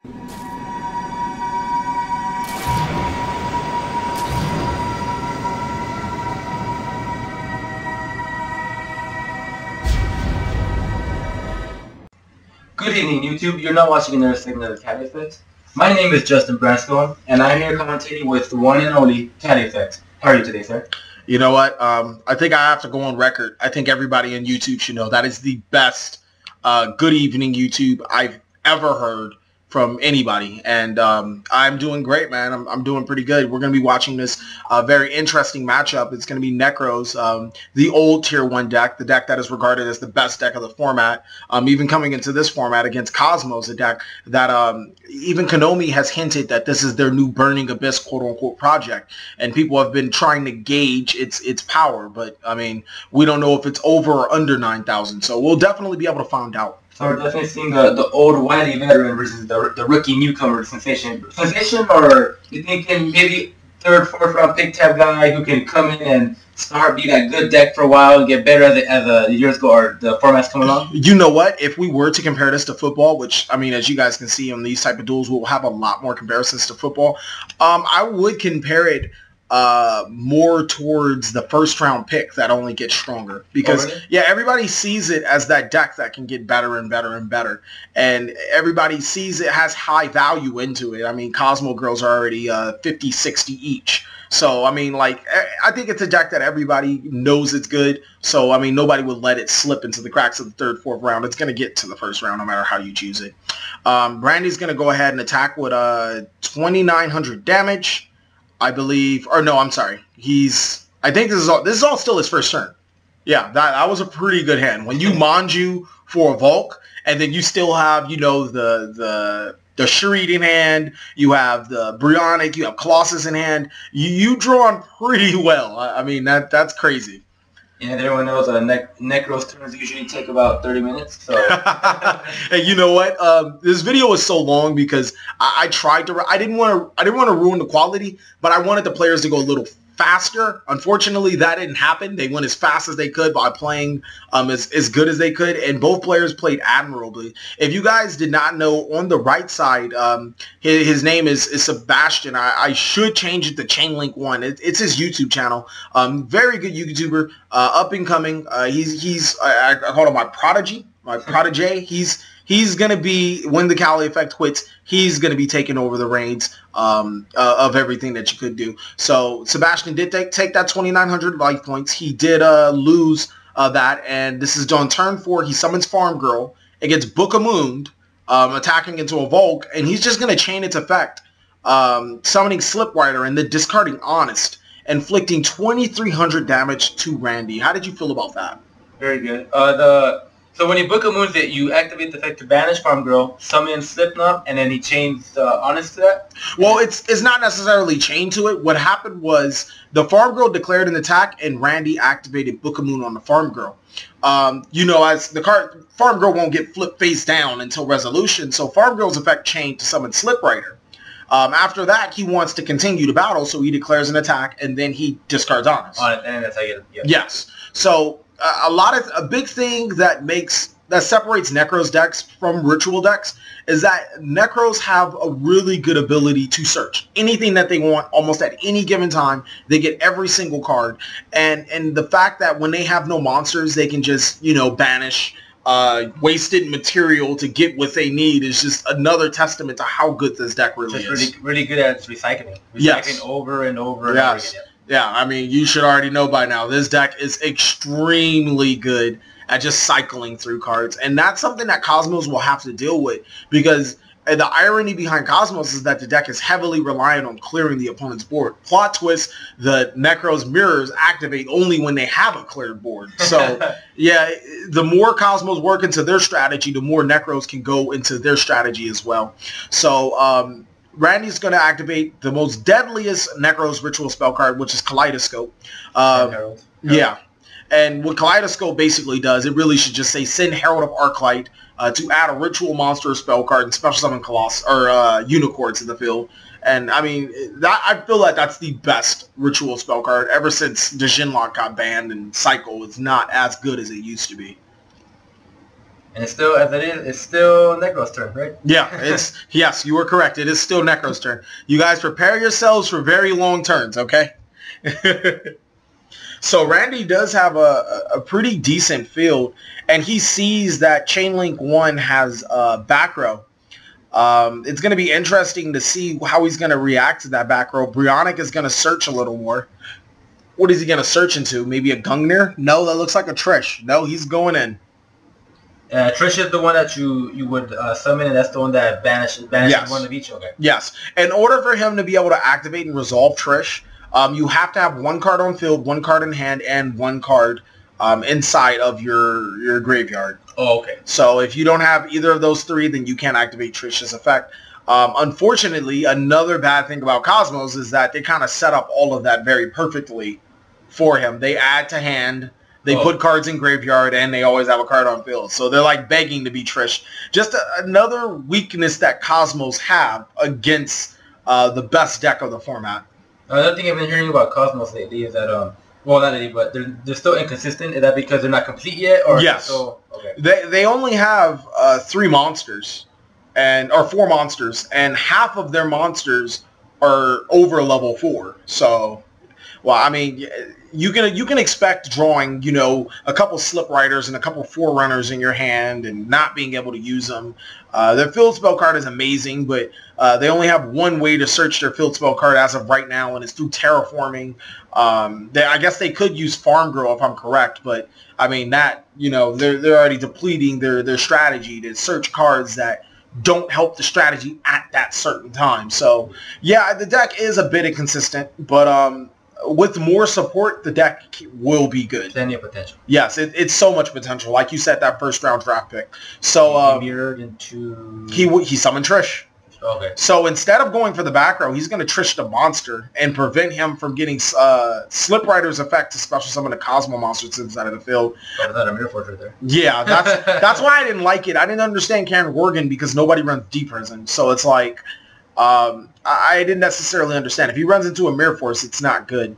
Good evening, YouTube. You're not watching another segment of TheCaliEffect. My name is Justin Brasco, and I'm here commentating with the one and only TheCaliEffect. How are you today, sir? You know what? I think I have to go on record. I think everybody on YouTube should know that is the best good evening YouTube I've ever heard from anybody. And I'm doing great, man. I'm doing pretty good. We're going to be watching this very interesting matchup. It's going to be Necros, the old Tier 1 deck, the deck that is regarded as the best deck of the format. Even coming into this format against Kozmo's, a deck that even Konami has hinted that this is their new Burning Abyss quote-unquote project. And people have been trying to gauge its power. But, I mean, we don't know if it's over or under 9,000. So we'll definitely be able to find out. So we're definitely seeing the old wily veteran versus the rookie newcomer sensation. Sensation, or you thinking maybe third, fourth round pick type guy who can come in and be that good deck for a while and get better as the years go or the formats come along? You know what? If we were to compare this to football, which, I mean, as you guys can see on these type of duels, we'll have a lot more comparisons to football. I would compare it more towards the first round pick that only gets stronger because yeah, everybody sees it as that deck that can get better and better and better, and everybody sees it has high value into it. I mean, Kozmo girls are already 50, 60 each. So, I mean, like, I think it's a deck that everybody knows it's good. So, I mean, nobody would let it slip into the cracks of the third, fourth round. It's going to get to the first round no matter how you choose it. Brandy's going to go ahead and attack with 2,900 damage. I believe, or no, I'm sorry. I think this is all still his first turn. Yeah, that was a pretty good hand. When you Manju for a Volk, and then you still have, you know, the Shreed in hand, you have the Brionic, you have Colossus in hand. You drawn pretty well. I mean, that's crazy. Yeah, everyone knows Necros turns usually take about 30 minutes. So, hey, you know what? This video was so long because I tried to. I didn't want to ruin the quality, but I wanted the players to go a little faster. Unfortunately, that didn't happen. They went as fast as they could by playing as good as they could, and both players played admirably. If you guys did not know, on the right side, his name is Sebastian. I should change it to Chainlink1. It's his YouTube channel. Very good YouTuber, up and coming. I call him my prodigy. My protege. He's going to be, when the TheCaliEffect quits, he's going to be taking over the reins of everything that you could do. So Sebastian did take that 2,900 life points. He did lose that, and this is on turn 4. He summons Farm Girl. It gets Book of Moon, attacking into a Volk, and he's just going to chain its effect, summoning Slipwriter and then discarding Honest, inflicting 2,300 damage to Randy. How did you feel about that? Very good. So when you book a moon, you activate the effect to banish Farm Girl, summon Slipknot, and then he chains Honest to that? Well, it's not necessarily chained to it. What happened was the Farm Girl declared an attack, and Randy activated Book of Moon on the Farm Girl. You know, as the card, Farm Girl won't get flipped face down until resolution, so Farm Girl's effect chained to summon Slipwriter. After that, he wants to continue to battle, so he declares an attack, and then he discards Honest. And that's how you get it. Yeah. Yes. So a big thing that separates Necros decks from Ritual decks is that Necros have a really good ability to search anything that they want almost at any given time. They get every single card, and the fact that when they have no monsters, they can just, you know, banish wasted material to get what they need is just another testament to how good this deck really is. Really good at recycling. Yes. Over and over and over again. Yeah, I mean, you should already know by now. This deck is extremely good at just cycling through cards. And that's something that Kozmos will have to deal with because the irony behind Kozmos is that the deck is heavily reliant on clearing the opponent's board. Plot twist, the Necros mirrors activate only when they have a cleared board. So, yeah, the more Kozmos work into their strategy, the more Necros can go into their strategy as well. So, Randy's going to activate the most deadliest Necros ritual spell card, which is Kaleidoscope. Yeah. And what Kaleidoscope basically does, it really should just say send Herald of Arclight to add a ritual monster or spell card and special summon Colossus or Unicorn to the field. And I mean, I feel like that's the best ritual spell card ever since the Jinlock got banned and Cycle is not as good as it used to be. And it's still, as it is, it's still Necros' turn, right? Yeah, yes, you were correct. It is still Necros' turn. You guys prepare yourselves for very long turns, okay? So Randy does have a pretty decent field, and he sees that Chainlink 1 has back row. It's going to be interesting to see how he's going to react to that back row. Brionic is going to search a little more. What is he going to search into? Maybe a Gungnir? No, that looks like a Trish. No, he's going in. Trish is the one that you would summon, and that's the one that banishes Yes. one of each. Okay. Yes. In order for him to be able to activate and resolve Trish, you have to have one card on field, one card in hand, and one card inside of your graveyard. Oh, okay. So if you don't have either of those three, then you can't activate Trish's effect. Unfortunately, another bad thing about Kozmos is that they kind of set up all of that very perfectly for him. They add to hand, they put cards in graveyard, and they always have a card on field. So they're like begging to be Trish. Just another weakness that Kozmos have against the best deck of the format. Another thing I've been hearing about Cosmos lately is that, well, not lately, but they're still inconsistent. Is that because they're not complete yet? Or Yes. So, okay. They only have 3 monsters, or 4 monsters, and half of their monsters are over level 4. So, well, I mean, you can expect drawing, a couple Slip Riders and a couple Forerunners in your hand and not being able to use them. Their field spell card is amazing, but they only have one way to search their field spell card as of right now, and it's through terraforming. I guess they could use Farm Grow if I'm correct, but I mean that, they're already depleting their strategy to search cards that don't help the strategy at that certain time. So yeah, the deck is a bit inconsistent, but with more support, the deck will be good. Plenty of potential. Yes, it's so much potential. Like you said, that first round draft pick. So he mirrored into... he summoned Trish. Okay. So instead of going for the back row, he's going to Trish the monster and prevent him from getting Slip Rider's effect to special summon a Kozmo monster to the side of the field. Oh, is that a Mirror Forge right there? Yeah, that's why I didn't like it. I didn't understand Karen Gorgon because nobody runs Deep Prison. So it's like... I didn't necessarily understand. If he runs into a Mirror Force, it's not good.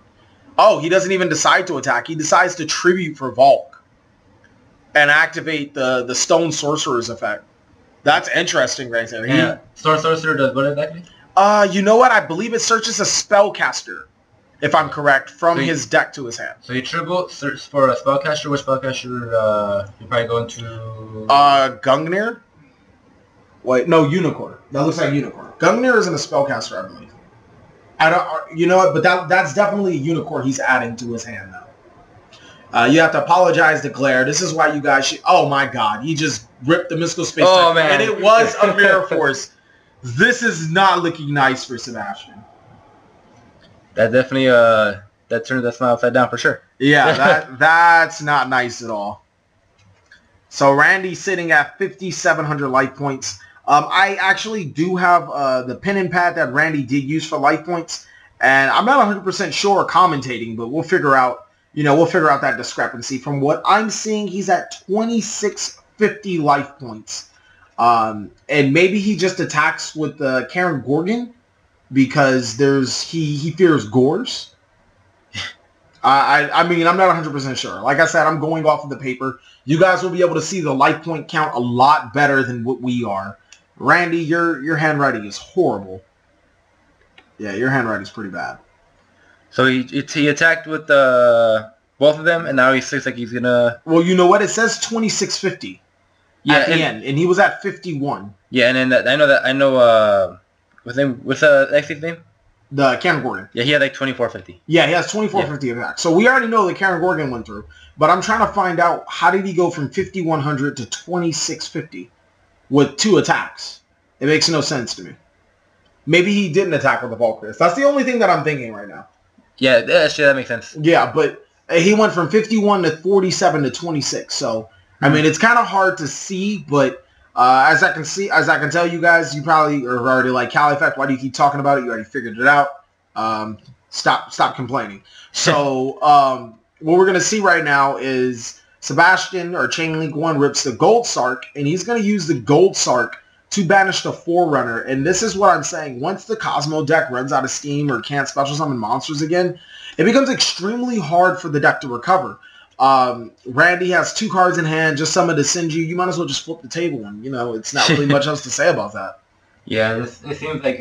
Oh, he doesn't even decide to attack. He decides to tribute for Volk and activate the Stone Sorcerer's effect. That's interesting right there. Yeah. Stone Sorcerer does what exactly? You know what? I believe it searches a spellcaster, if I'm correct, from his deck to his hand. So you tribute, search for a spellcaster. Which spellcaster you probably going to... Gungnir? Wait, no, Unicorn. That looks like Unicorn. Gungnir isn't a spellcaster, I believe. I don't, you know what? But that's definitely a Unicorn he's adding to his hand now. You have to apologize to Glare. This is why you guys should... Oh my god, he just ripped the Mystical Space. Oh man. And it was a Mirror Force. This is not looking nice for Sebastian. That definitely, that turned that smile upside down for sure. Yeah, that's not nice at all. So Randy's sitting at 5,700 life points. I actually do have the pen and pad that Randy did use for life points, and I'm not 100% sure commentating, but we'll figure out that discrepancy. From what I'm seeing, he's at 2,650 life points, and maybe he just attacks with the Karen Gorgon because he fears Gores. I mean, I'm not 100% sure. Like I said, I'm going off of the paper. You guys will be able to see the life point count a lot better than what we are. Randy, your handwriting is horrible. Yeah, your handwriting is pretty bad. So he attacked with both of them, and now he looks like he's gonna... Well, you know what? It says 2,650 at the end, and he was at 51. Yeah, and then I know what's the name? The Karen Gorgon. Yeah, he had like 2,450. Yeah, he has 2,450 attack. So we already know that Karen Gorgon went through, but I'm trying to find out how did he go from 5,100 to 2,650 with 2 attacks. It makes no sense to me. Maybe he didn't attack with the Valkyries. That's the only thing that I'm thinking right now. Yeah, that makes sense. Yeah, but he went from 51 to 47 to 26. So I mean, it's kind of hard to see, but as I can tell you guys, you probably are already like, CaliEffect, why do you keep talking about it? You already figured it out. Stop complaining. So what we're gonna see right now is Sebastian, or Chainlink 1, rips the Gold Sark, and he's gonna use the Gold Sark to banish the Forerunner. And this is what I'm saying. Once the Kozmo deck runs out of steam or can't special summon monsters again, it becomes extremely hard for the deck to recover. Randy has 2 cards in hand, just someone to send you. You might as well just flip the table, and it's not really much else to say about that. Yeah, it seems like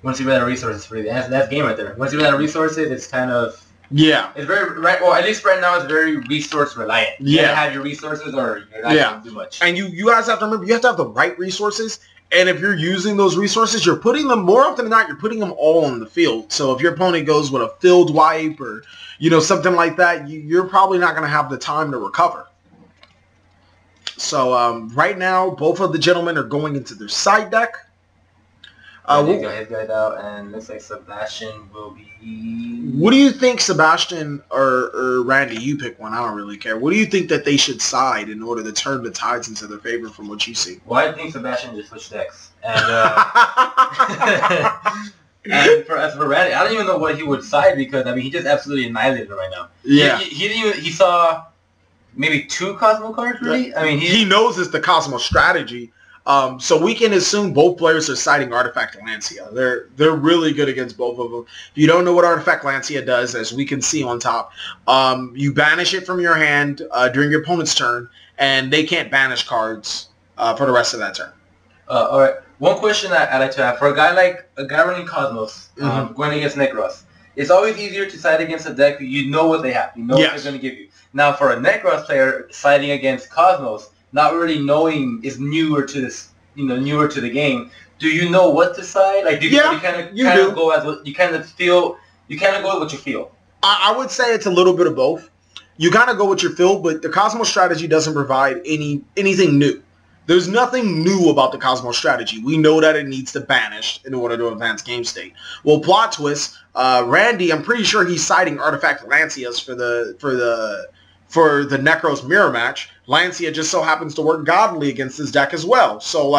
once you run out of resources, that's game right there. Once you run out of resources, it's kind of it's very well. At least right now, it's very resource reliant. You gotta have your resources, or you're not gonna do much. And you guys have to remember, you have to have the right resources. And if you're using those resources, you're putting them, more often than not, you're putting them all on the field. So if your opponent goes with a field wipe or, something like that, you're probably not going to have the time to recover. So right now, both of the gentlemen are going into their side deck. Randy got his guys out, and looks like Sebastian will be... What do you think, Sebastian or Randy? You pick one. I don't really care. What do you think that they should side in order to turn the tides into their favor from what you see? Well, I think Sebastian just switched decks. And, and for Randy, I don't even know what he would side because, he just absolutely annihilated him right now. Yeah. He saw maybe 2 Kozmo cards, really? He knows it's the Kozmo strategy. So we can assume both players are siding Artifact Lancia. They're really good against both of them. If you don't know what Artifact Lancia does, as we can see on top, you banish it from your hand during your opponent's turn, and they can't banish cards for the rest of that turn. All right. One question I'd like to have for a guy running Cosmos going against Nekroz. It's always easier to side against a deck you know what they have. You know what they're going to give you. Now, for a Nekroz player siding against Cosmos, not really knowing is newer to this, newer to the game. Do you know what to side? Like, do you kind of go as what you kind of feel? You kind of go with what you feel. I would say it's a little bit of both. You kind of go with your feel, but the Cosmos strategy doesn't provide anything new. There's nothing new about the Cosmos strategy. We know that it needs to banish in order to advance game state. Well, plot twist, Randy, I'm pretty sure he's siding Artifact Lancias for the Necros mirror match. Lancia just so happens to work godly against this deck as well. So,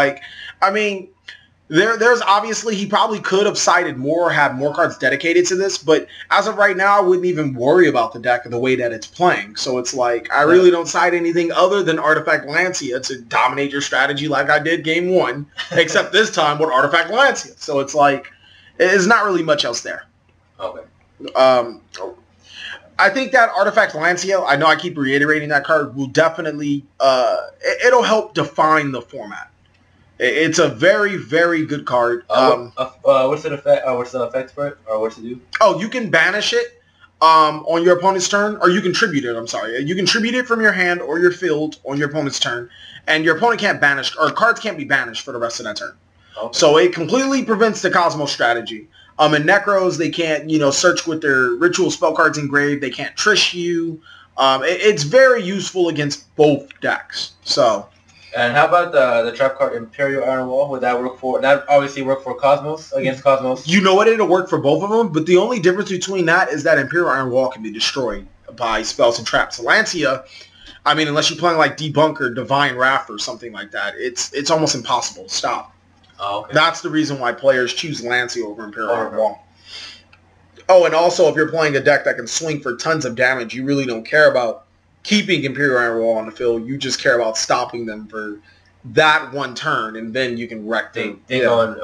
there's obviously, he probably could have sided more or had more cards dedicated to this, but as of right now, I wouldn't even worry about the deck the way that it's playing. So it's I really don't side anything other than Artifact Lancia to dominate your strategy like I did game 1, except this time with Artifact Lancia. So it's it's not really much else there. Okay. I think that Artifact Lancia, I know I keep reiterating that card, will definitely, it'll help define the format. It's a very, very good card. What's the effect? What's the effect for it? Or what's it do? Oh, you can banish it on your opponent's turn, or you can tribute it, I'm sorry. You can tribute it from your hand or your field on your opponent's turn, and your opponent can't banish, or cards can't be banished for the rest of that turn. Okay. So it completely prevents the Cosmos strategy. In Necros, they can't, search with their ritual spell cards engraved. They can't Trish you. It's very useful against both decks. So. And how about the trap card Imperial Iron Wall? Would that work for? That obviously work for Cosmos against Cosmos. You know what? It'll work for both of them. But the only difference between that is that Imperial Iron Wall can be destroyed by spells and traps. Lancia, unless you're playing like Debunker, Divine Wrath, or something like that, it's almost impossible to stop. Oh, okay. That's the reason why players choose Lancia over Imperial Iron Wall. Oh, and also if you're playing a deck that can swing for tons of damage, you really don't care about keeping Imperial Iron Wall on the field. You just care about stopping them for that one turn, and then you can wreck them. Yeah,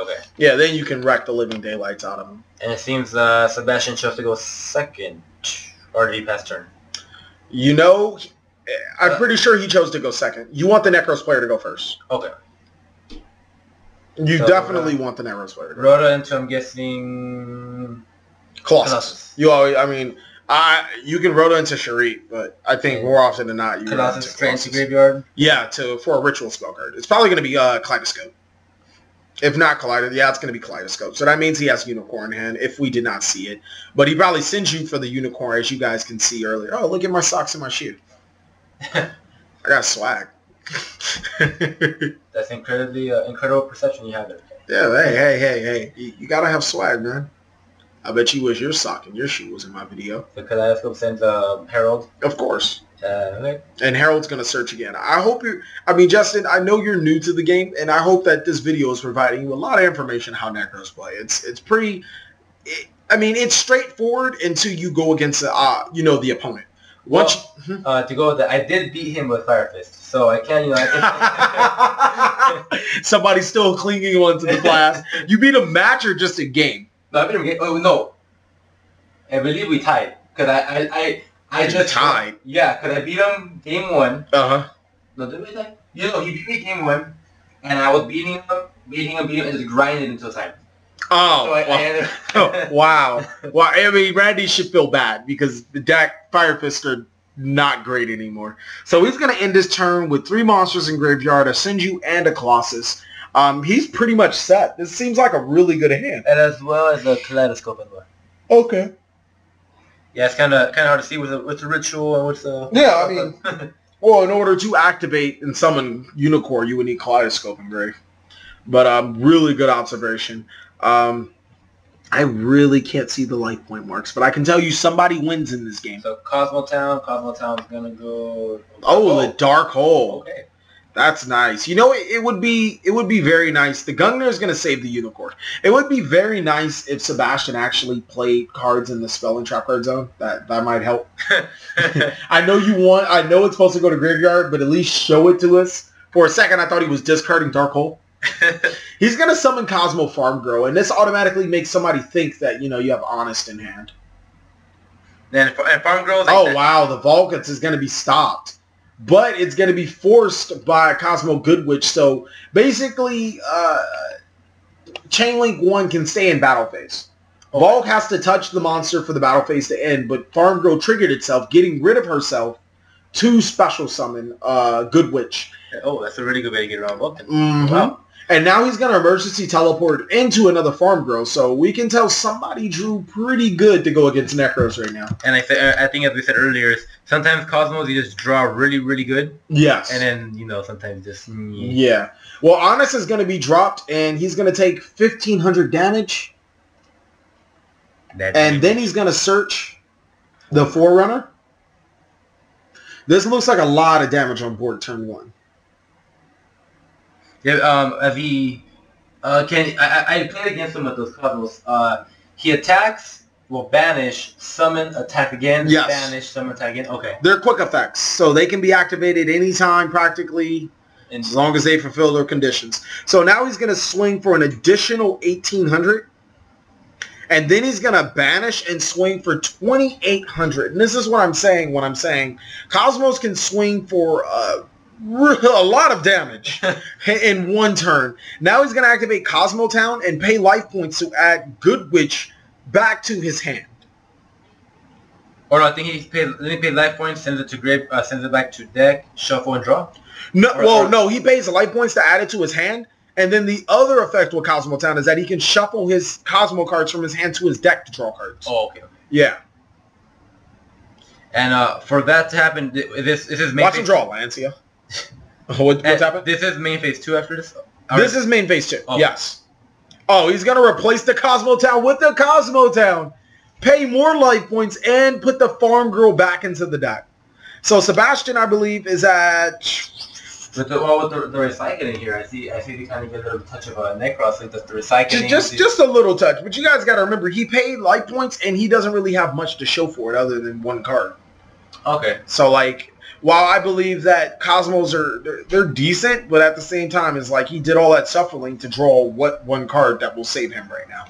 then you can wreck the living daylights out of them. And it seems Sebastian chose to go second, or did he pass turn? I'm pretty sure he chose to go second. You want the Necros player to go first. Okay. You definitely want the Necros player to go Rhoda into, I'm guessing... Colossus. You can Rhoda into Sharit, but I think more often than not, you Colossus straight into graveyard? Yeah, for a ritual spell card. It's probably going to be Kaleidoscope. If not Kaleidoscope, it's going to be Kaleidoscope. So that means he has Unicorn in hand, if we did not see it. But he probably sends you for the Unicorn, as you guys can see earlier. Oh, look at my socks and my shoe. I got swag. That's incredible perception you have there. Yeah, hey. You got to have swag, man. I bet you wish your sock and your shoe was in my video. The Kaleidoscope sends Herald? Of course. Okay. And Harold's going to search again. I hope Justin, I know you're new to the game, and I hope that this video is providing you a lot of information how Necros play. It's pretty... it's straightforward until you go against, the opponent. To go with that, I did beat him with Fire Fist, so I can't, Somebody's still clinging on to the blast. You beat a match or just a game? No, I beat him a game. Oh, no. I believe we tied, because I just tied. Yeah, because I beat him game 1. Uh-huh. No, did we tie? You know, he beat me game 1, and I was beating him, and just grinding until time. Oh, So I ended up wow. Well, I mean, Randy should feel bad because the deck Fire Fist are not great anymore. So he's going to end his turn with 3 monsters in graveyard, a Sinju, and a Colossus. He's pretty much set. This seems like a really good hand. And as well as a Kaleidoscope as well. Okay. Yeah, it's kind of hard to see with the ritual and what's the... Yeah, I mean... Well, in order to activate and summon Unicorn, you would need Kaleidoscope engraved. But really good observation. I really can't see the life point marks, but I can tell you somebody wins in this game. So Kozmo's gonna go... Oh, the Dark Hole. Okay. That's nice. You know, it would be very nice. The Gungnir is going to save the Unicorn. It would be very nice if Sebastian actually played cards in the Spell and Trap Card Zone. That might help. I know it's supposed to go to graveyard, but at least show it to us. For a second, I thought he was discarding Dark Hole. He's going to summon Kozmo Farm Grow, and this automatically makes somebody think that, you know, you have Honest in hand. And Farm Grow... Oh, wow. The Vulcans is going to be stopped. But it's going to be forced by Kozmo Goodwitch. So basically, Chainlink 1 can stay in battle phase. Okay. Volk has to touch the monster for the battle phase to end, but Farm Grow triggered itself, getting rid of herself to special summon Goodwitch. Oh, that's a really good way to get around Vulcan. Mm-hmm. Wow. And now he's going to emergency teleport into another Farm Grow, so we can tell somebody drew pretty good to go against Necros right now. And I think, as we said earlier, sometimes Cosmos, you just draw really, really good. Yes. And then, you know, sometimes just... Yeah. Well, Honest is going to be dropped, and he's going to take 1,500 damage. And then he's going to search the Forerunner. This looks like a lot of damage on board turn 1. Yeah, I played against him with those Cosmos. He attacks, will banish, summon, attack again, yes. Banish, summon, attack again. Okay. They're quick effects, so they can be activated anytime practically, as long as they fulfill their conditions. So now he's going to swing for an additional 1,800. And then he's going to banish and swing for 2,800. And this is what I'm saying when I'm saying Cosmos can swing for... a lot of damage in one turn. Now he's going to activate Cosmo Town and pay life points to add Goodwitch back to his hand. Or I think he paid life points, sends it to grave, sends it back to deck, shuffle and draw. No, no, he pays life points to add it to his hand. And then the other effect with Cosmo Town is that he can shuffle his Cosmo cards from his hand to his deck to draw cards. Oh, okay. Yeah. And for that to happen, this is main. Watch him draw, Lancia. What's happened? This is main phase 2 after this? This is main phase 2, yes. Oh, he's going to replace the Cosmo Town with the Cosmo Town. Pay more life points and put the Farm Girl back into the deck. So Sebastian, I believe, is at... With the recycling here, I see they kind of get a little touch of a Necros, like the recycling. Just a little touch. But you guys got to remember, he paid life points, and he doesn't really have much to show for it other than one card. Okay. So, like... While I believe that Cosmos they're decent, but at the same time, it's like he did all that shuffling to draw one card that will save him right now.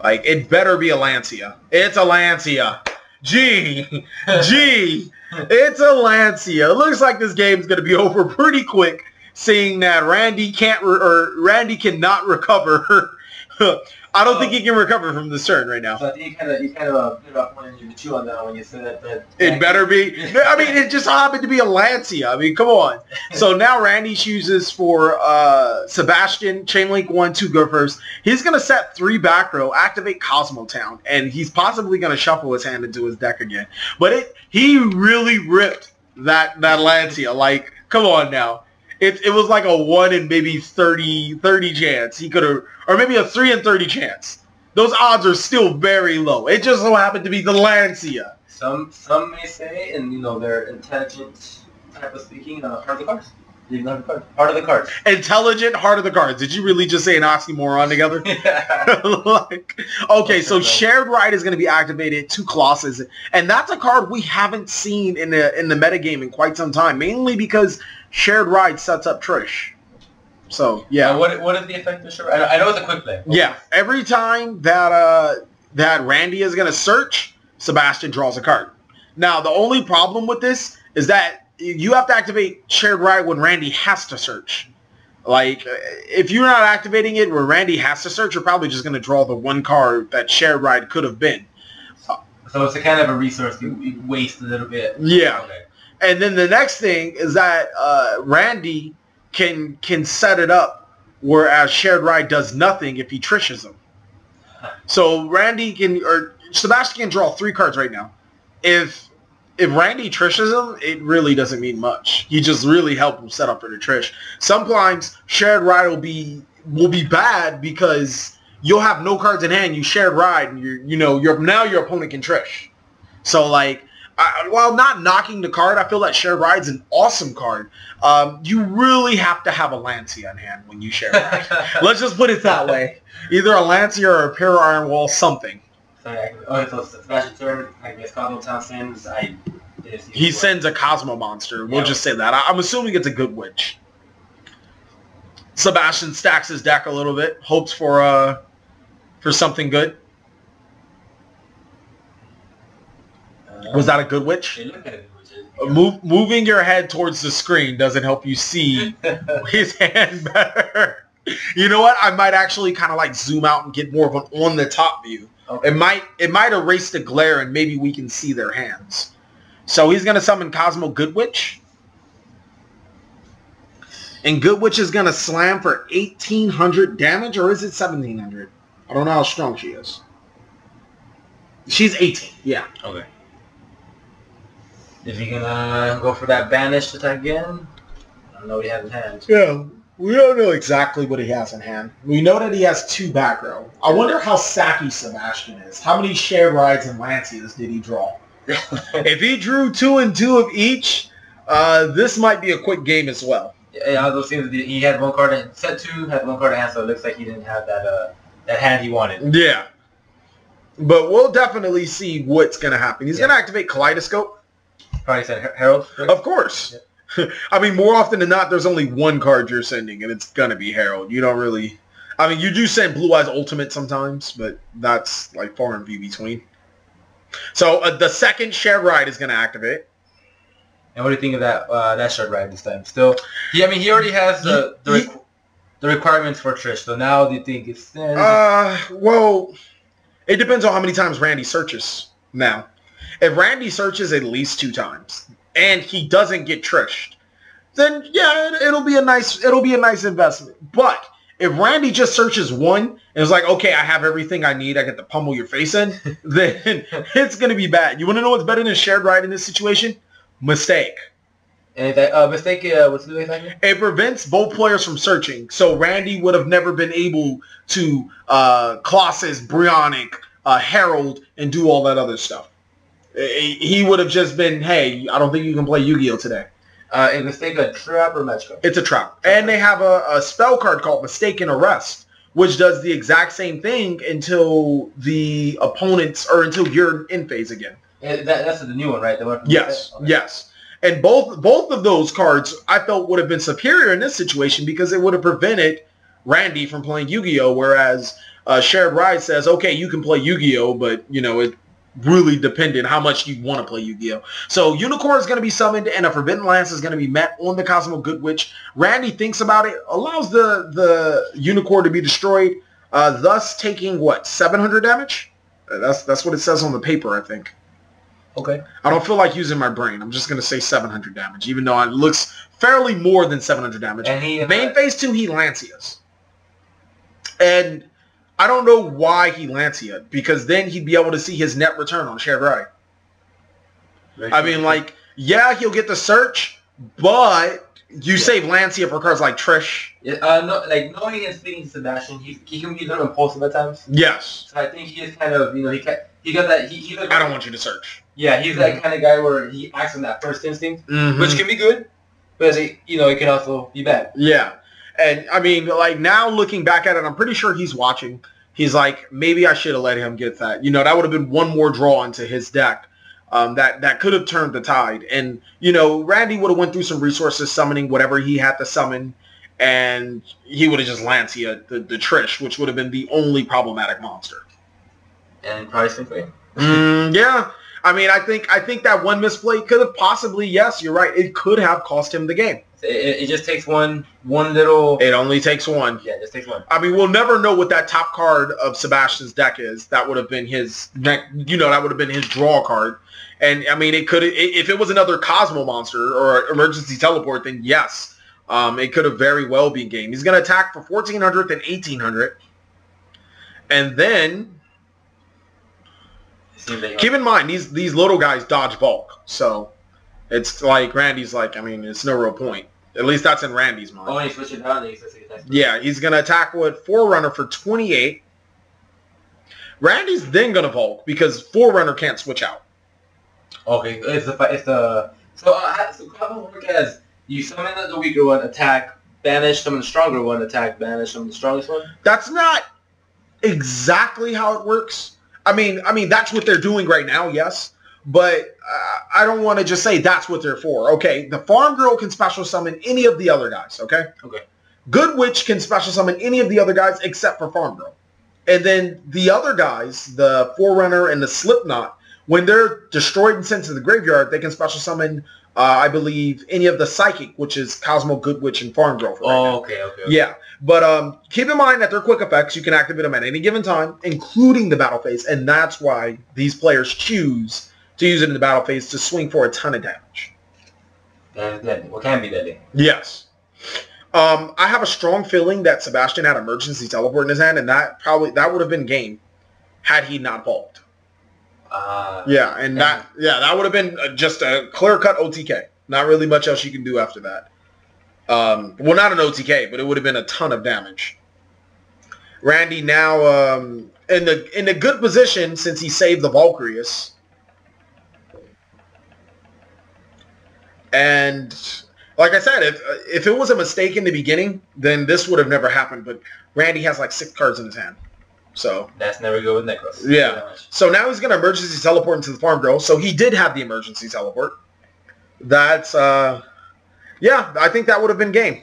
Like, it better be a Lancia. It's a Lancia. Gee, it's a Lancia. It looks like this game's going to be over pretty quick, seeing that Randy cannot recover. I don't think he can recover from this turn right now. So I think you kind of bit off one of your chew on that when you said that. It better be. I mean, it just happened to be a Lancia. I mean, come on. So now Randy chooses for Sebastian, Chainlink 1 to go first. He's going to set 3 back row, activate Cosmo Town, and he's possibly going to shuffle his hand into his deck again. But he really ripped that Lancia. Like, come on now. It was like a 1 in maybe 30 chance. He could have, or maybe a 3 in 30 chance. Those odds are still very low. It just so happened to be the Lancia. Some may say, and you know, they're intelligent type of speaking, heart of the cards. Heart of the cards. Intelligent heart of the cards. Did you really just say an oxymoron together? Okay, so Shared Ride is going to be activated to Colossus, and that's a card we haven't seen in the metagame in quite some time, mainly because Shared Ride sets up Trish. So, yeah. What is the effect of Shared Ride? I know it's a quick play. Yeah. Every time that Randy is going to search, Sebastian draws a card. Now, the only problem with this is that you have to activate Shared Ride when Randy has to search. Like, if you're not activating it when Randy has to search, you're probably just going to draw the one card that Shared Ride could have been. So it's a kind of a resource you waste a little bit. Yeah. Okay. And then the next thing is that Randy can set it up, whereas Shared Ride does nothing if he trishes him. So Randy or Sebastian can draw 3 cards right now. If Randy trishes him, it really doesn't mean much. You just really help him set up for the trish. Sometimes Shared Ride will be bad because you'll have no cards in hand. You Shared Ride, and now your opponent can trish. So like, while not knocking the card, I feel that Shared Ride's an awesome card. You really have to have a Lancia in hand when you Shared Ride. Let's just put it that way. Either a Lancia or a pair of Iron Wall, something. So Sebastian turn, I guess Kozmo Town sends. He sends a Kozmo monster. We'll just say that. I'm assuming it's a good witch. Sebastian stacks his deck a little bit, hopes for something good. Was that a good witch? It looked like a good witch. Moving your head towards the screen doesn't help you see his hand better. You know what? I might actually kind of like zoom out and get more of an on the top view. Okay. It might erase the glare and maybe we can see their hands. So he's gonna summon Kozmo Goodwitch. And Goodwitch is gonna slam for 1,800 damage, or is it 1,700? I don't know how strong she is. She's 18. Yeah. Okay. Is he gonna go for that banish attack again? I don't know what he has in hand. Yeah, we don't know exactly what he has in hand. We know that he has 2 back row. I wonder how sacky Sebastian is. How many Shared Rides and Lancias did he draw? If he drew 2 and 2 of each, this might be a quick game as well. Yeah, those things. He had 1 card in set 2, had 1 card in hand, so it looks like he didn't have that hand he wanted. Yeah, but we'll definitely see what's gonna happen. He's gonna activate Kaleidoscope. Probably said Herald. Right? Of course. Yeah. I mean, more often than not, there's only 1 card you're sending, and it's gonna be Herald. You don't really. I mean, you do send Blue Eyes Ultimate sometimes, but that's like far and few between. So the second Shared Ride is gonna activate. And what do you think of that Shared Ride this time? Still, he already has the requirements for Trish. So now do you think it's well, it depends on how many times Randy searches now. If Randy searches at least 2 times and he doesn't get trished, then yeah, it'll be a nice investment. But if Randy just searches 1 and is like, okay, I have everything I need, I get to pummel your face in, then it's gonna be bad. You want to know what's better than Shared Ride in this situation? Mistake. And that mistake, what's the exactly? It prevents both players from searching. So Randy would have never been able to Colossus, Brionic, Herald, and do all that other stuff. He would have just been, hey, I don't think you can play Yu-Gi-Oh! Today. Is Mistake a trap or match card? It's a trap. And they have a spell card called Mistaken Arrest, which does the exact same thing until the opponents, or until you're in phase again. That's the new one, right? The one from yes, okay. Yes. And both of those cards I felt would have been superior in this situation because it would have prevented Randy from playing Yu-Gi-Oh! Whereas Shared Ride says, okay, you can play Yu-Gi-Oh! But, it really depended how much you want to play Yu-Gi-Oh! So Unicorn is going to be summoned and a Forbidden Lance is going to be met on the Kozmo Goodwitch. Randy thinks about it, allows the Unicorn to be destroyed, thus taking, 700 damage? That's what it says on the paper, I think. Okay. I don't feel like using my brain. I'm just going to say 700 damage, even though it looks fairly more than 700 damage. And main phase 2, he Lancias. And I don't know why he Lancia, because then he'd be able to see his net return on Shared Ride. I mean, like, yeah, he'll get the search, but you save Lancia for cards like Trish. Yeah, no, like, knowing and speaking to Sebastian, he can be a little impulsive at times. Yes. So I think he is kind of, he got that, he's like, I don't want you to search. Yeah, he's that kind of guy where he acts on that first instinct, which can be good, but it can also be bad. Yeah. And, I mean, like, now looking back at it, I'm pretty sure he's watching. He's like, maybe I should have let him get that. That would have been one more draw into his deck that could have turned the tide. And, Randy would have went through some resources summoning whatever he had to summon, and he would have just Lancia the Trish, which would have been the only problematic monster. And probably Synchro. Yeah. I mean, I think that one misplay could have possibly, yes, you're right, it could have cost him the game. It just takes one little... It only takes one. Yeah, it just takes one. I mean, we'll never know what that top card of Sebastian's deck is. That would have been his, you know, that would have been his draw card. And, I mean, it could, if it was another Kozmo monster or emergency teleport, then yes, it could have very well been game. He's going to attack for 1,400 and 1,800. And then... keep in mind, these little guys dodge bulk, so it's like Randy's like, I mean, it's no real point. At least that's in Randy's mind. Oh, he switched it down. Yeah, he's going to attack with Forerunner for 28. Randy's then going to bulk because Forerunner can't switch out. Okay, so how will it work as you summon the weaker one, attack, banish, summon the stronger one, attack, banish, summon the strongest one? That's not exactly how it works. I mean, that's what they're doing right now, yes. But I don't want to just say that's what they're for. Okay, the Farm Girl can special summon any of the other guys, okay? Okay. Good Witch can special summon any of the other guys except for Farm Girl. And then the other guys, the Forerunner and the Slipknot, when they're destroyed and sent to the graveyard, they can special summon, I believe, any of the Psychic, which is Cosmo, Good Witch, and Farm Girl. Okay. Yeah. But keep in mind that they're quick effects. You can activate them at any given time, including the battle phase. And that's why these players choose to use it in the battle phase to swing for a ton of damage. That is deadly. What can be deadly? Yes. I have a strong feeling that Sebastian had emergency teleport in his hand, and that would have been game had he not bulked. That would have been just a clear-cut OTK. Not really much else you can do after that. Well, not an OTK, but it would have been a ton of damage. Randy now in a good position since he saved the Valkyrius. And like I said, if it was a mistake in the beginning, then this would have never happened. But Randy has like 6 cards in his hand. So that's never good with Necros. Yeah. So now he's going to emergency teleport into the Farm Girl. So he did have the emergency teleport. That's yeah, I think that would have been game.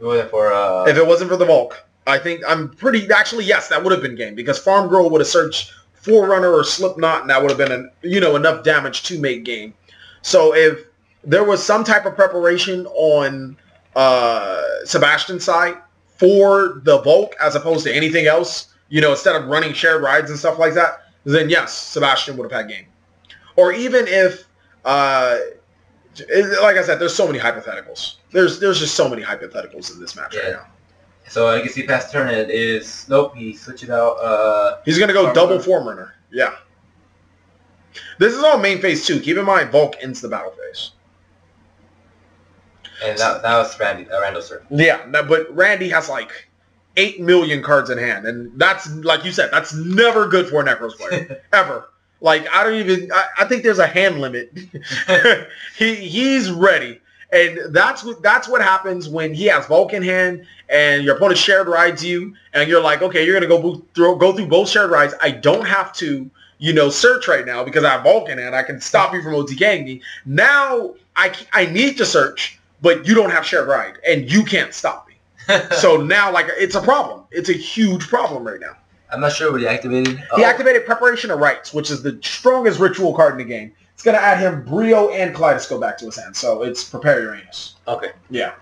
If it wasn't for the Volk. Actually, yes, that would have been game because Farm Girl would have searched Forerunner or Slipknot, and that would have been enough damage to make game. So if there was some type of preparation on Sebastian's side for the Volk as opposed to anything else, instead of running shared rides and stuff like that, then yes, Sebastian would have had game. Or even if, like I said, there's so many hypotheticals. There's just so many hypotheticals in this match right now. So I guess he passed turn. It is nope. He switches out. He's gonna go double Forerunner. Yeah. This is all main phase 2. Keep in mind, Volk ends the battle phase. And now it's Randall's turn. Yeah, but Randy has like 8 million cards in hand, and that's, like you said, that's never good for a Necros player ever. Like I think there's a hand limit. He's ready. And that's what happens when he has Volk in hand and your opponent shared rides you, and you're like, okay, you're gonna go through both shared rides. I don't have to, search right now because I have Volk in hand. I can stop you from OTKing me. Now I need to search, but you don't have shared ride, and you can't stop me. So now, it's a problem. It's a huge problem right now. I'm not sure what he activated. He activated Preparation of Rites, which is the strongest ritual card in the game. It's going to add him Brio and Kaleidoscope back to his hand. So it's Prepare Uranus. Okay. Yeah.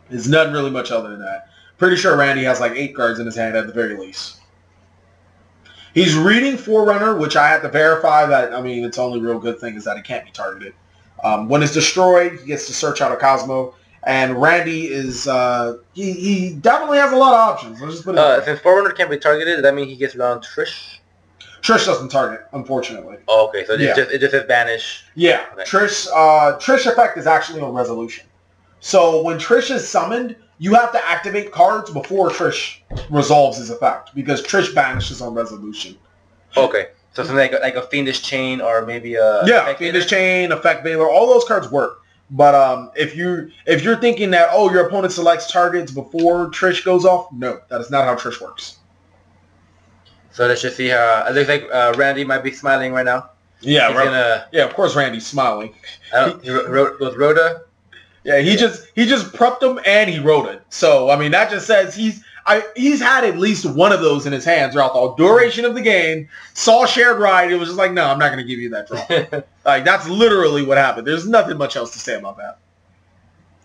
There's nothing really much other than that. Pretty sure Randy has like 8 cards in his hand at the very least. He's reading Forerunner, which I have to verify that, its only real good thing is that it can't be targeted. When it's destroyed, he gets to search out a Kozmo. And Randy is, he definitely has a lot of options. Let's just put it since Forerunner can't be targeted, does that mean he gets around Trish? Trish doesn't target, unfortunately. Oh, okay. So it just says banish. Yeah. Okay. Trish effect is actually on resolution. So when Trish is summoned, you have to activate cards before Trish resolves his effect, because Trish banishes on resolution. Okay. So something like a Fiendish Chain or maybe a... Fiendish Chain, Effect Veiler, all those cards work. But if you're thinking that, your opponent selects targets before Trish goes off, no, that is not how Trish works. So let's just see how it looks like. Randy might be smiling right now. Yeah, of course Randy's smiling. He wrote with Rhoda. Yeah, he just prepped him and he wrote it. So that just says he's had at least one of those in his hands throughout the duration of the game. Saw shared ride. It was just like, no, I'm not going to give you that draw. Like, that's literally what happened. There's nothing much else to say about that.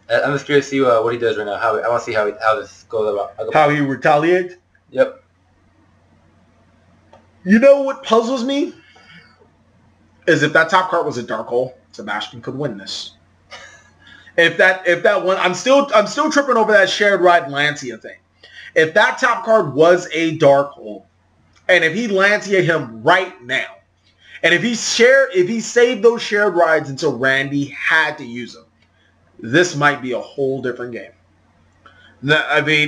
I'm just curious to see what he does right now. I want to see how this goes about. How he retaliates? Yep. You know what puzzles me? Is if that top card was a dark hole, Sebastian could win this. If that one, I'm still tripping over that shared ride Lancia thing. If that top card was a dark hole, and if he Lancia him right now, and if he saved those shared rides until Randy had to use them, this might be a whole different game. I mean,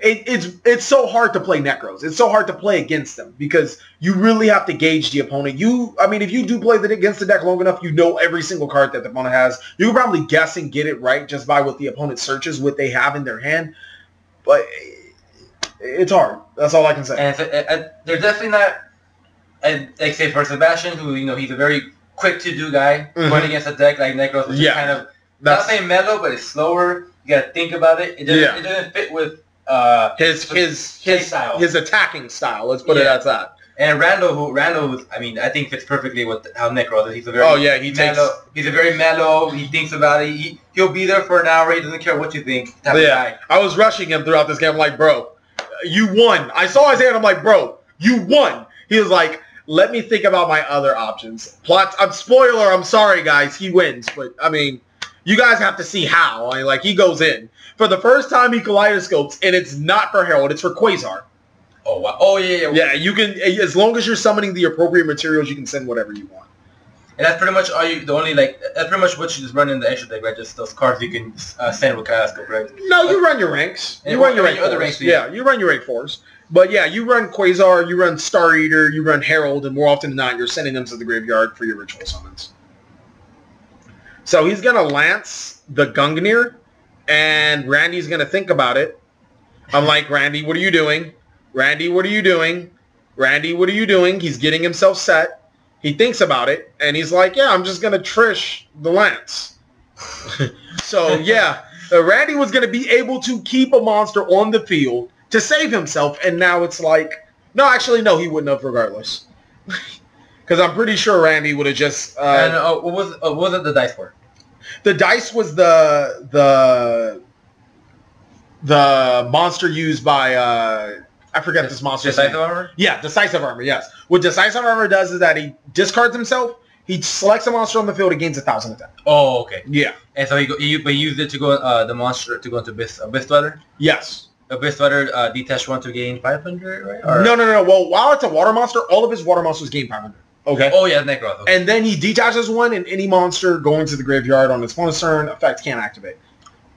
it's so hard to play Necros. It's so hard to play against them because you really have to gauge the opponent. I mean, if you do play against the deck long enough, you know every single card that the opponent has. You can probably guess and get it right just by what the opponent searches, what they have in their hand. But it's hard. That's all I can say. And they're definitely not, like say for Sebastian, who he's a very quick to do guy, going against a deck like Necros, which is kind of not saying mellow, but it's slower. You gotta think about it. It doesn't fit with his style, his attacking style. Let's put it as that. And Randall, I mean, I think fits perfectly with how Necros is. He's a very he's a very mellow. He thinks about it. He'll be there for an hour. He doesn't care what you think. Type of guy. I was rushing him throughout this game. I'm like, bro, you won. I saw his hand. I'm like, bro, you won. He was like, let me think about my other options. Spoiler. I'm sorry, guys. He wins, but I mean. You guys have to see how. I mean, like, he goes in. For the first time, he kaleidoscopes, and it's not for Herald. It's for Quasar. Oh, wow. Oh, yeah. Yeah, you can, as long as you're summoning the appropriate materials, you can send whatever you want. And that's pretty much that's pretty much what you just run in the extra deck, right? Just those cards you can send with kaleidoscope, right? No, you run your ranks. You run your other ranks. Yeah, you run your rank 4s. But yeah, you run Quasar, you run Star Eater, you run Herald, and more often than not, you're sending them to the graveyard for your ritual summons. So he's going to Lance the Gungnir, and Randy's going to think about it. I'm like, Randy, what are you doing? Randy, what are you doing? Randy, what are you doing? He's getting himself set. He thinks about it, and he's like, yeah, I'm just going to Trish the Lance. So, yeah, Randy was going to be able to keep a monster on the field to save himself, and now it's like, no, actually, no, he wouldn't have regardless. Because I'm pretty sure Randy would have just... what was it the dice for? The dice was the monster used by... I forget this monster's Decisive Armor? Yeah, Decisive Armor, yes. What Decisive Armor does is that he discards himself, he selects a monster on the field, it gains 1,000 attack. Oh, okay. Yeah. And so he used it to go, the monster to go into Abyss Dweller? Yes. Abyss Dweller, detach 1 to gain 500, right? Or... No. Well, while it's a water monster, all of his water monsters gain 500. Okay. Oh, yeah, Nekroz. Okay. And then he detaches one, and any monster going to the graveyard on its opponent's turn, effect can't activate.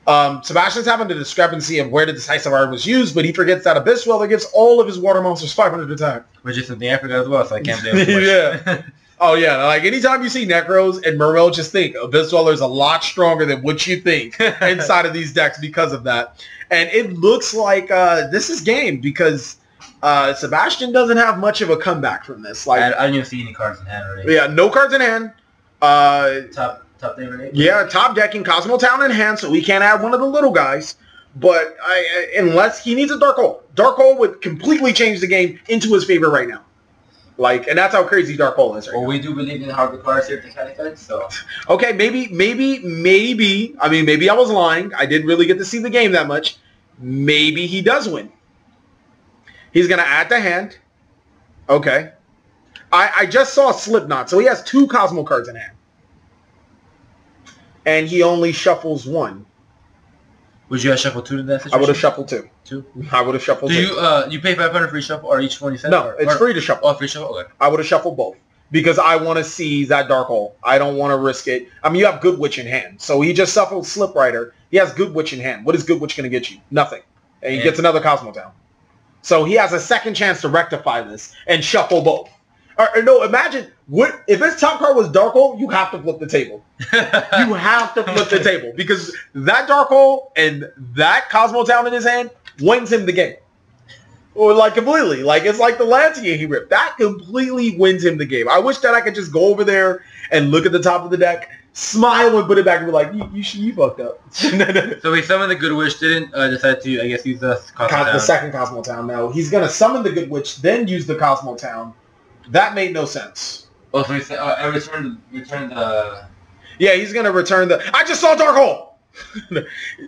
Sebastian's having the discrepancy of where the Decisive Art was used, but he forgets that Abyss Dweller gives all of his water monsters 500 attack. Which is something I forgot as well, so I can't do it. Yeah. Oh, yeah. Like, anytime you see Necros and Morel, just think Abyss Dweller is a lot stronger than what you think inside of these decks because of that. And it looks like this is game because... Sebastian doesn't have much of a comeback from this. Like I don't even see any cards in hand already. Yeah, no cards in hand. Top deck, right? Yeah, top decking Kozmo Town in hand, so we can't add one of the little guys. But unless he needs a Dark Hole. Dark Hole would completely change the game into his favor right now. Like, and that's how crazy Dark Hole is right now. We do believe in hard cards here at TheCaliEffect, so... Okay, maybe. I mean, maybe I was lying. I didn't really get to see the game that much. Maybe he does win. He's going to add the hand. Okay. I just saw Slipknot, so he has 2 Kozmo cards in hand. And he only shuffles 1. Would you have shuffled 2 to that situation? I would have shuffled 2. 2? I would have shuffled 2. You pay 500 for each shuffle, or each one you send? No, it's free to shuffle. Oh, free shuffle? Okay. I would have shuffled both. Because I want to see that Dark Hole. I don't want to risk it. I mean, you have Good Witch in hand. So he just shuffled Slip Rider. He has Good Witch in hand. What is Good Witch going to get you? Nothing. And he gets another Kozmo Town. So he has a second chance to rectify this and shuffle both. Or no, imagine, if his top card was Dark Hole, you have to flip the table. You have to flip the table. Because that Dark Hole and that Kozmo Town in his hand wins him the game. Or like completely. Like it's like the Lancia he ripped. That completely wins him the game. I wish that I could just go over there and look at the top of the deck, smile and put it back and be like, you fucked up. So he summoned the Good Witch, didn't decide to, I guess, use the Cosmo Town. The second Cosmo Town. No, he's going to summon the Good Witch, then use the Cosmo Town. That made no sense. Oh, so he said, return the... Yeah, he's going to return the... I just saw Dark Hole!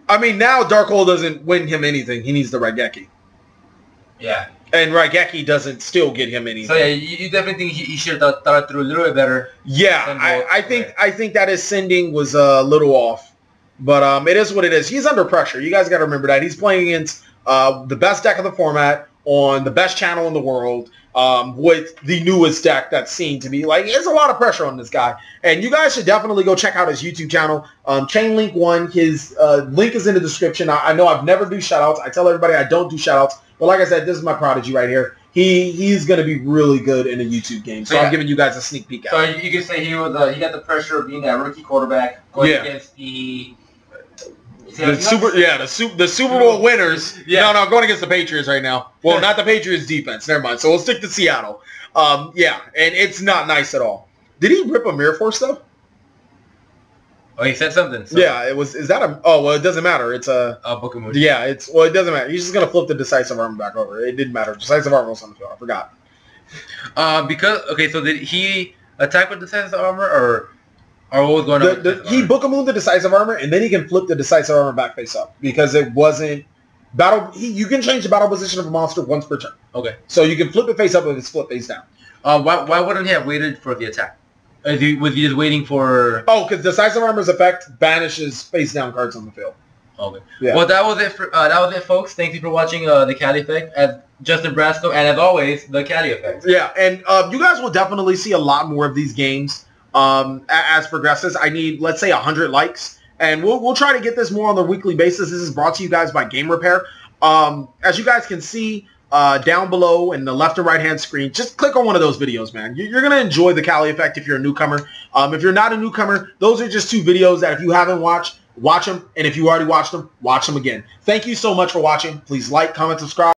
I mean, now Dark Hole doesn't win him anything. He needs the Raigeki. Yeah. And Raigeki doesn't still get him anything. So yeah, you definitely think he should have thought it through a little bit better. Yeah, I think that his sending was a little off. But it is what it is. He's under pressure. You guys got to remember that. He's playing against the best deck of the format on the best channel in the world with the newest deck that's seen to be like, there's a lot of pressure on this guy. And you guys should definitely go check out his YouTube channel. Chainlink1, his link is in the description. I know I've never do shoutouts. I tell everybody I don't do shoutouts. But like I said, this is my prodigy right here. He's going to be really good in a YouTube game. So yeah. I'm giving you guys a sneak peek at it. So you can say he got the pressure of being that rookie quarterback going against the Super Bowl winners. Yeah. No, going against the Patriots right now. Well, not the Patriots defense. Never mind. So we'll stick to Seattle. Yeah, and it's not nice at all. Did he rip a Mirror Force though? Oh, he said something. So. Yeah, it was. Is that a? Oh, well, it doesn't matter. It's a book of moon. Yeah, it doesn't matter. He's just gonna flip the Decisive Armor back over. It didn't matter. Decisive Armor was on the field. I forgot. So did he attack with Decisive Armor or what was going on? He Book of Moon the Decisive Armor, and then he can flip the Decisive Armor back face up because it wasn't battle. You can change the battle position of a monster once per turn. Okay. So you can flip it face up if it's flipped face down. Why wouldn't he have waited for the attack? Was he just waiting for... Oh, because Decisive Armor's effect banishes face-down cards on the field. Okay. Yeah. Well, that was it, folks. Thank you for watching the TheCaliEffect. As Justin Brasco, and as always, TheCaliEffect. Yeah, and you guys will definitely see a lot more of these games as progresses. I need, let's say, 100 likes, and we'll try to get this more on a weekly basis. This is brought to you guys by Game Repair. As you guys can see... down below in the left or right hand screen, just click on one of those videos, man. You're going to enjoy the TheCaliEffect if you're a newcomer. If you're not a newcomer, those are just 2 videos that if you haven't watched, watch them. And if you already watched them, watch them again. Thank you so much for watching. Please like, comment, subscribe.